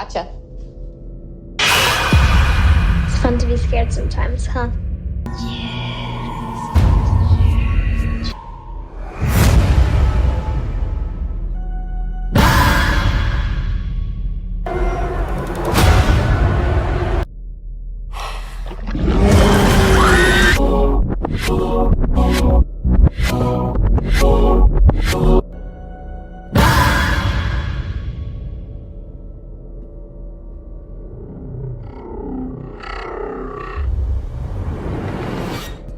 Gotcha. It's fun to be scared sometimes, huh?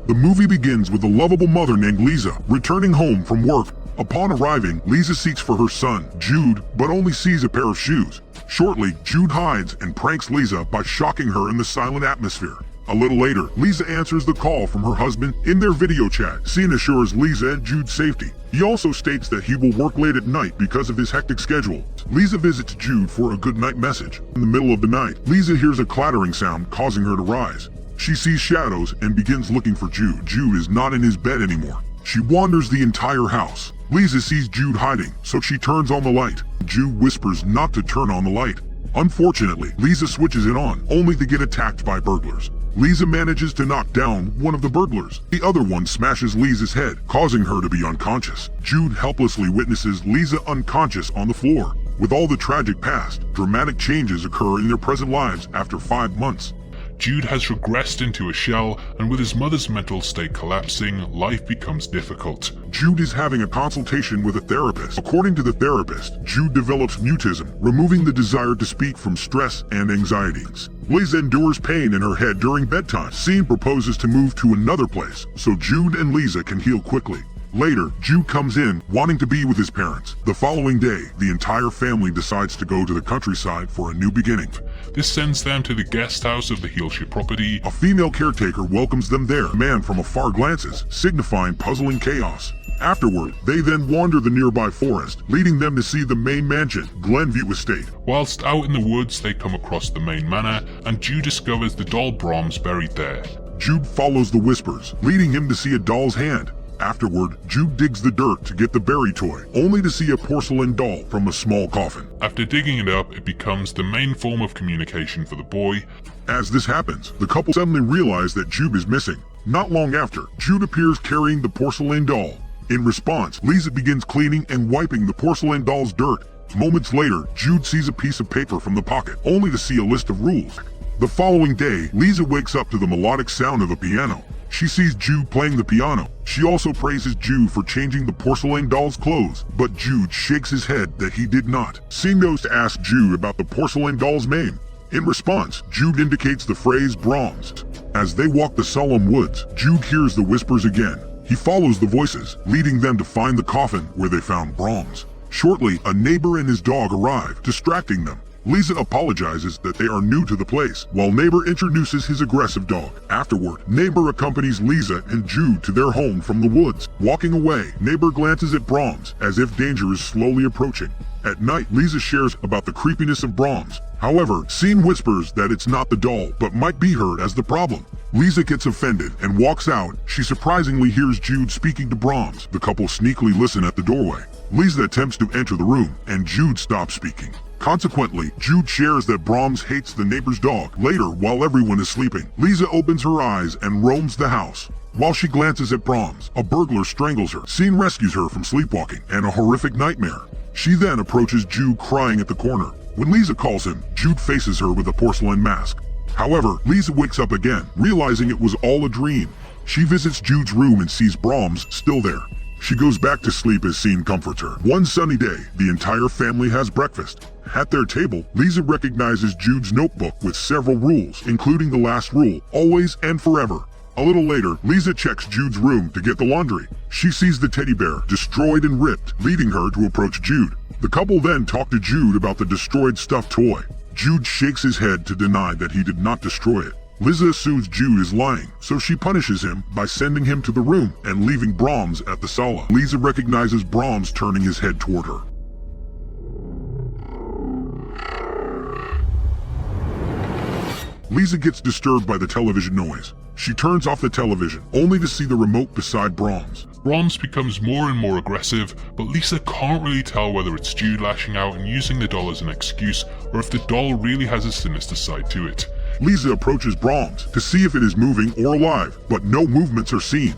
The movie begins with a lovable mother named Liza returning home from work. Upon arriving, Liza seeks for her son, Jude, but only sees a pair of shoes. Shortly, Jude hides and pranks Liza by shocking her in the silent atmosphere. A little later, Liza answers the call from her husband. In their video chat, Sin assures Liza and Jude's safety. He also states that he will work late at night because of his hectic schedule. Liza visits Jude for a good night message. In the middle of the night, Liza hears a clattering sound causing her to rise. She sees shadows and begins looking for Jude. Jude is not in his bed anymore. She wanders the entire house. Liza sees Jude hiding, so she turns on the light. Jude whispers not to turn on the light. Unfortunately, Liza switches it on, only to get attacked by burglars. Liza manages to knock down one of the burglars. The other one smashes Liza's head, causing her to be unconscious. Jude helplessly witnesses Liza unconscious on the floor. With all the tragic past, dramatic changes occur in their present lives after 5 months. Jude has regressed into a shell, and with his mother's mental state collapsing, life becomes difficult. Jude is having a consultation with a therapist. According to the therapist, Jude develops mutism, removing the desire to speak from stress and anxieties. Liza endures pain in her head during bedtime. Sin proposes to move to another place, so Jude and Liza can heal quickly. Later, Jude comes in, wanting to be with his parents. The following day, the entire family decides to go to the countryside for a new beginning. This sends them to the guest house of the Heelshire property. A female caretaker welcomes them there. A man from afar glances, signifying puzzling chaos. Afterward, they then wander the nearby forest, leading them to see the main mansion, Glenview Estate. Whilst out in the woods, they come across the main manor, and Jude discovers the doll Brahms buried there. Jude follows the whispers, leading him to see a doll's hand. Afterward, Jude digs the dirt to get the buried toy, only to see a porcelain doll from a small coffin. After digging it up, it becomes the main form of communication for the boy. As this happens, the couple suddenly realize that Jude is missing. Not long after, Jude appears carrying the porcelain doll. In response, Liza begins cleaning and wiping the porcelain doll's dirt. Moments later, Jude sees a piece of paper from the pocket, only to see a list of rules. The following day, Liza wakes up to the melodic sound of a piano. She sees Jude playing the piano. She also praises Jude for changing the porcelain doll's clothes, but Jude shakes his head that he did not. Sin goes to ask Jude about the porcelain doll's name. In response, Jude indicates the phrase Brahms. As they walk the solemn woods, Jude hears the whispers again. He follows the voices, leading them to find the coffin where they found Brahms. Shortly, a neighbor and his dog arrive, distracting them. Liza apologizes that they are new to the place, while neighbor introduces his aggressive dog. Afterward, neighbor accompanies Liza and Jude to their home from the woods. Walking away, neighbor glances at Brahms, as if danger is slowly approaching. At night, Liza shares about the creepiness of Brahms. However, Sin whispers that it's not the doll, but might be her as the problem. Liza gets offended and walks out. She surprisingly hears Jude speaking to Brahms. The couple sneakily listen at the doorway. Liza attempts to enter the room, and Jude stops speaking. Consequently, Jude shares that Brahms hates the neighbor's dog. Later, while everyone is sleeping, Liza opens her eyes and roams the house. While she glances at Brahms, a burglar strangles her. Sin rescues her from sleepwalking and a horrific nightmare. She then approaches Jude crying at the corner. When Liza calls him, Jude faces her with a porcelain mask. However, Liza wakes up again, realizing it was all a dream. She visits Jude's room and sees Brahms still there. She goes back to sleep as Sin comforts her. One sunny day, the entire family has breakfast. At their table, Liza recognizes Jude's notebook with several rules, including the last rule, always and forever. A little later, Liza checks Jude's room to get the laundry. She sees the teddy bear, destroyed and ripped, leading her to approach Jude. The couple then talk to Jude about the destroyed stuffed toy. Jude shakes his head to deny that he did not destroy it. Liza assumes Jude is lying, so she punishes him by sending him to the room and leaving Brahms at the sala. Liza recognizes Brahms turning his head toward her. Liza gets disturbed by the television noise. She turns off the television, only to see the remote beside Brahms. Brahms becomes more and more aggressive, but Lisa can't really tell whether it's Jude lashing out and using the doll as an excuse, or if the doll really has a sinister side to it. Lisa approaches Brahms to see if it is moving or alive, but no movements are seen.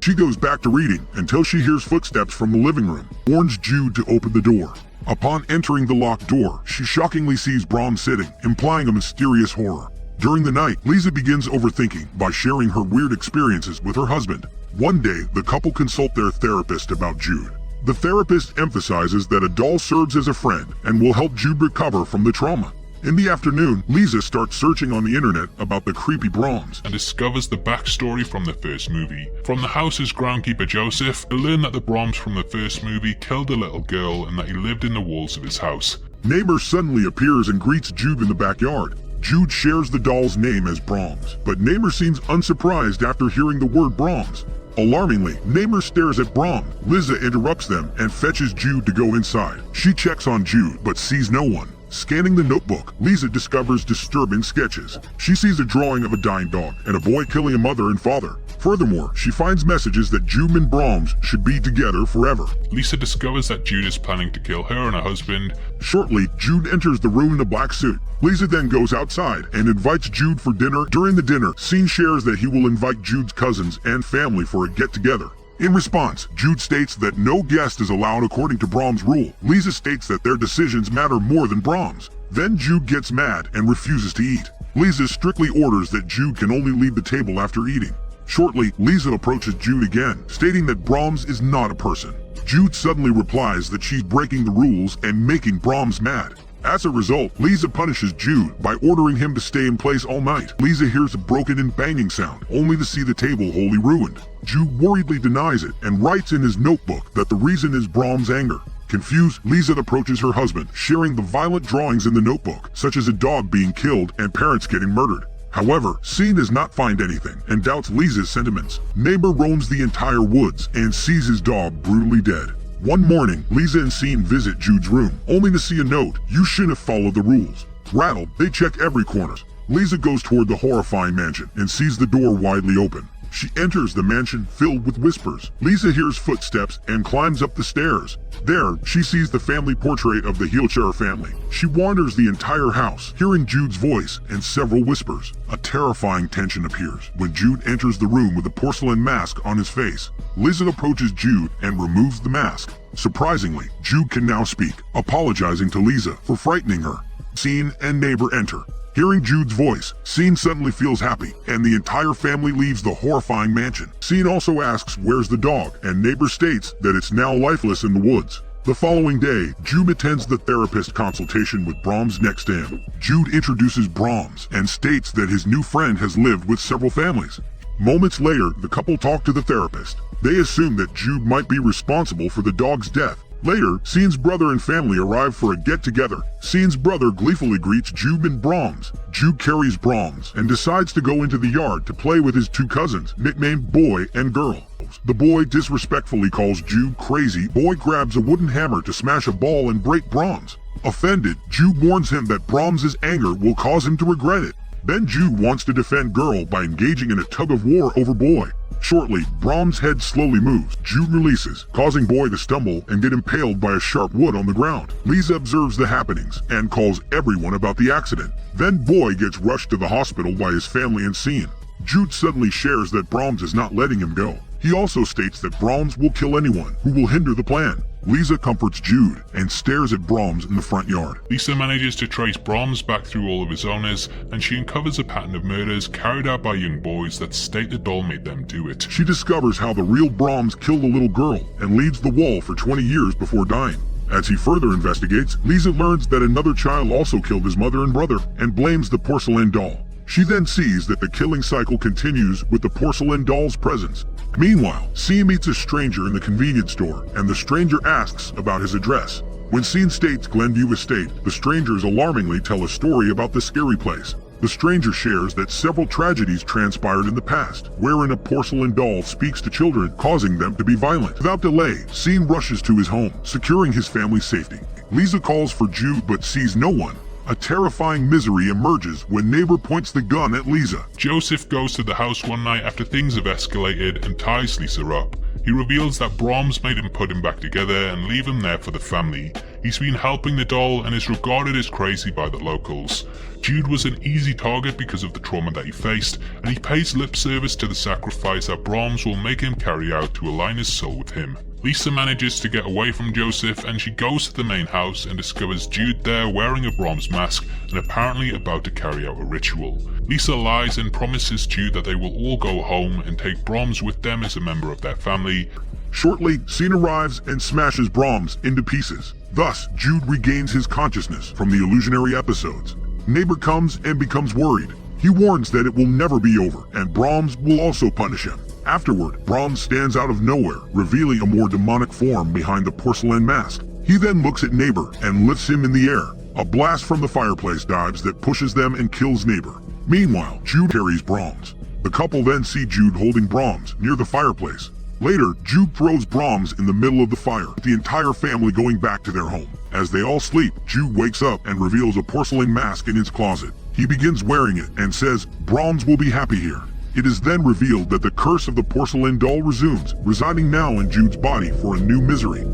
She goes back to reading until she hears footsteps from the living room, warns Jude to open the door. Upon entering the locked door, she shockingly sees Brahms sitting, implying a mysterious horror. During the night, Lisa begins overthinking by sharing her weird experiences with her husband. One day, the couple consult their therapist about Jude. The therapist emphasizes that a doll serves as a friend and will help Jude recover from the trauma. In the afternoon, Lisa starts searching on the internet about the creepy Brahms and discovers the backstory from the first movie. From the house's groundskeeper Joseph, they learn that the Brahms from the first movie killed a little girl and that he lived in the walls of his house. Neighbor suddenly appears and greets Jude in the backyard. Jude shares the doll's name as Brahms, but Neighbor seems unsurprised after hearing the word Brahms. Alarmingly, Neighbor stares at Brahms. Lisa interrupts them and fetches Jude to go inside. She checks on Jude, but sees no one. Scanning the notebook, Lisa discovers disturbing sketches. She sees a drawing of a dying dog and a boy killing a mother and father. Furthermore, she finds messages that Jude and Brahms should be together forever. Lisa discovers that Jude is planning to kill her and her husband. Shortly, Jude enters the room in a black suit. Lisa then goes outside and invites Jude for dinner. During the dinner, Scene shares that he will invite Jude's cousins and family for a get-together. In response, Jude states that no guest is allowed according to Brahms' rule. Lisa states that their decisions matter more than Brahms. Then Jude gets mad and refuses to eat. Lisa strictly orders that Jude can only leave the table after eating. Shortly, Lisa approaches Jude again, stating that Brahms is not a person. Jude suddenly replies that she's breaking the rules and making Brahms mad. As a result, Lisa punishes Jude by ordering him to stay in place all night. Lisa hears a broken and banging sound, only to see the table wholly ruined. Jude worriedly denies it and writes in his notebook that the reason is Brahms' anger. Confused, Lisa approaches her husband, sharing the violent drawings in the notebook, such as a dog being killed and parents getting murdered. However, Scene does not find anything and doubts Lisa's sentiments. Neighbor roams the entire woods and sees his dog brutally dead. One morning, Lisa and Scene visit Jude's room, only to see a note: "You shouldn't have followed the rules." Rattled, they check every corner. Lisa goes toward the horrifying mansion and sees the door widely open. She enters the mansion filled with whispers. Lisa hears footsteps and climbs up the stairs. There, she sees the family portrait of the Heelchair family. She wanders the entire house, hearing Jude's voice and several whispers. A terrifying tension appears when Jude enters the room with a porcelain mask on his face. Lisa approaches Jude and removes the mask. Surprisingly, Jude can now speak, apologizing to Lisa for frightening her. Scene and Neighbor enter. Hearing Jude's voice, Scene suddenly feels happy, and the entire family leaves the horrifying mansion. Scene also asks where's the dog, and Neighbor states that it's now lifeless in the woods. The following day, Jude attends the therapist consultation with Brahms next to him. Jude introduces Brahms and states that his new friend has lived with several families. Moments later, the couple talk to the therapist. They assume that Jude might be responsible for the dog's death. Later, Scene's brother and family arrive for a get-together. Scene's brother gleefully greets Jude and Brahms. Jude carries Brahms and decides to go into the yard to play with his two cousins, nicknamed Boy and Girl. The boy disrespectfully calls Jude crazy. Boy grabs a wooden hammer to smash a ball and break Brahms. Offended, Jude warns him that Brahms' anger will cause him to regret it. Then Jude wants to defend Girl by engaging in a tug-of-war over Boy. Shortly, Brahms' head slowly moves. Jude releases, causing Boy to stumble and get impaled by a sharp wood on the ground. Lisa observes the happenings and calls everyone about the accident. Then Boy gets rushed to the hospital by his family and Scene. Jude suddenly shares that Brahms is not letting him go. He also states that Brahms will kill anyone who will hinder the plan. Lisa comforts Jude and stares at Brahms in the front yard. Lisa manages to trace Brahms back through all of his owners, and she uncovers a pattern of murders carried out by young boys that state the doll made them do it. She discovers how the real Brahms killed a little girl and leaves the wall for 20 years before dying. As he further investigates, Lisa learns that another child also killed his mother and brother and blames the porcelain doll. She then sees that the killing cycle continues with the porcelain doll's presence. Meanwhile, Scene meets a stranger in the convenience store, and the stranger asks about his address. When Scene states Glenview Estate, the strangers alarmingly tell a story about the scary place. The stranger shares that several tragedies transpired in the past, wherein a porcelain doll speaks to children, causing them to be violent. Without delay, Scene rushes to his home, securing his family's safety. Lisa calls for Jude but sees no one. A terrifying misery emerges when neighbor points the gun at Liza. Joseph goes to the house one night after things have escalated and ties Lisa up. He reveals that Brahms made him put him back together and leave him there for the family. He's been helping the doll and is regarded as crazy by the locals. Jude was an easy target because of the trauma that he faced, and he pays lip service to the sacrifice that Brahms will make him carry out to align his soul with him. Lisa manages to get away from Joseph and she goes to the main house and discovers Jude there wearing a Brahms mask and apparently about to carry out a ritual. Lisa lies and promises Jude that they will all go home and take Brahms with them as a member of their family. Shortly, Scene arrives and smashes Brahms into pieces. Thus, Jude regains his consciousness from the illusionary episodes. Neighbor comes and becomes worried. He warns that it will never be over and Brahms will also punish him. Afterward, Brahms stands out of nowhere, revealing a more demonic form behind the porcelain mask. He then looks at Neighbor and lifts him in the air. A blast from the fireplace dives that pushes them and kills Neighbor. Meanwhile, Jude carries Brahms. The couple then see Jude holding Brahms near the fireplace. Later, Jude throws Brahms in the middle of the fire, with the entire family going back to their home. As they all sleep, Jude wakes up and reveals a porcelain mask in his closet. He begins wearing it and says, "Brahms will be happy here." It is then revealed that the curse of the porcelain doll resumes, residing now in Jude's body for a new misery.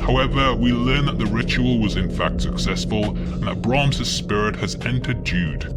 However, we learn that the ritual was in fact successful and that Brahms' spirit has entered Jude.